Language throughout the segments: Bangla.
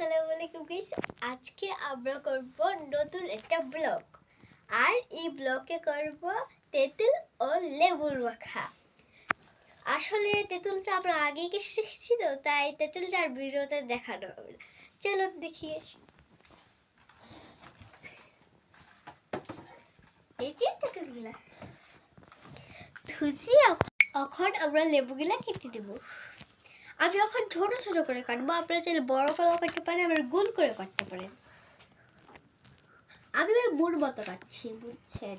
আসসালামু আলাইকুম গাইস। আজকে আমরা করব নতুন একটা ব্লগ। আর এই ব্লগে করব তেঁতুল ও লেবুর মাখা। আসলে তেঁতুলটা আমরা আগেই কিছু শিখেছি, তো তাই তেঁতুলটা আর ভিডিওতে দেখানো হবে না। চলো দেখি। এই যে তেঁতুলগুলা ধুছি, এখন আমরা লেবুগুলা কেটে দেবো। আমি এখন ছোট ছোট করে কাটবো, আপনারা চাইলে বড় করেও কাটতে পারেন, আবার গোল করে কাটতে পারেন। আমি এবার মুড় মতো কাটছি, বুঝছেন?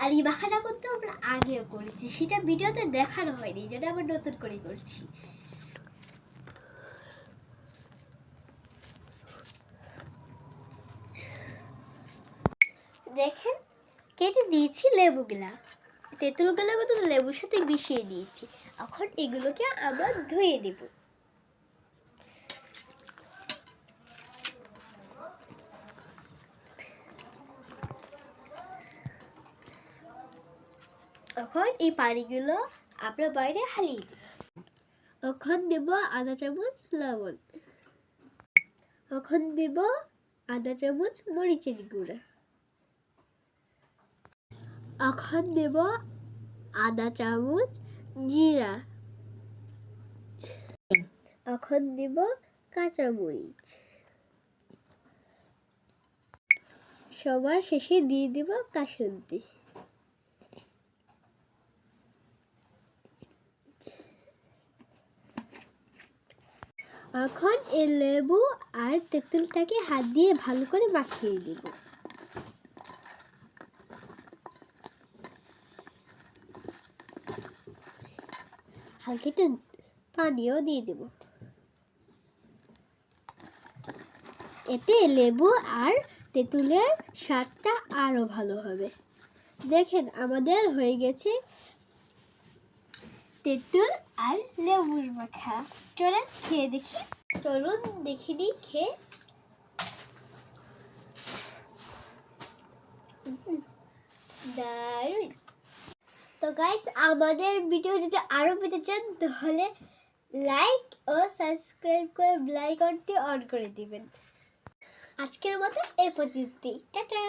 আর এই মাখাটা করতে আমরা আগেও করেছি, সেটা ভিডিওতে দেখানো হয়নি, যেটা আবার নতুন করে করছি। দেখেন, কেটে দিয়েছি লেবুগুলা, তেঁতুলগুলো তো লেবুর সাথে মিশিয়ে দিয়েছি। এখন এগুলোকে আমরা ধুয়ে দেব। এখন এই পানিগুলো আমরা বাইরে হালিয়ে দেব। এখন দেব আধা চামচ লবণ, এখন দেব আধা চামচ মরিচের গুঁড়া, এখন দেব আধা চামচ জিরা, এখন দেব কাঁচামরিচ, সবার শেষে দিয়ে দেব কাসুন্দি। এখন এই লেবু আর তেঁতুলটাকে হাত দিয়ে ভালো করে মাখিয়ে দেব। হালকা একটু পানিও দিয়ে দেব, এতে লেবু আর তেঁতুলের স্বাদটা আরো ভালো হবে। দেখেন, আমাদের হয়ে গেছে তেঁতুল আর লেবুর মাখা। চলুন খেয়ে দেখি। চলুন দেখিনি খেয়ে। দারুণ। তো গাইস, আমাদের ভিডিও যদি আরো পেতে চান তাহলে লাইক ও সাবস্ক্রাইব করে বেল আইকনটি অন করে দিবেন। আজকের মতো এই পর্যন্তই। টাটা।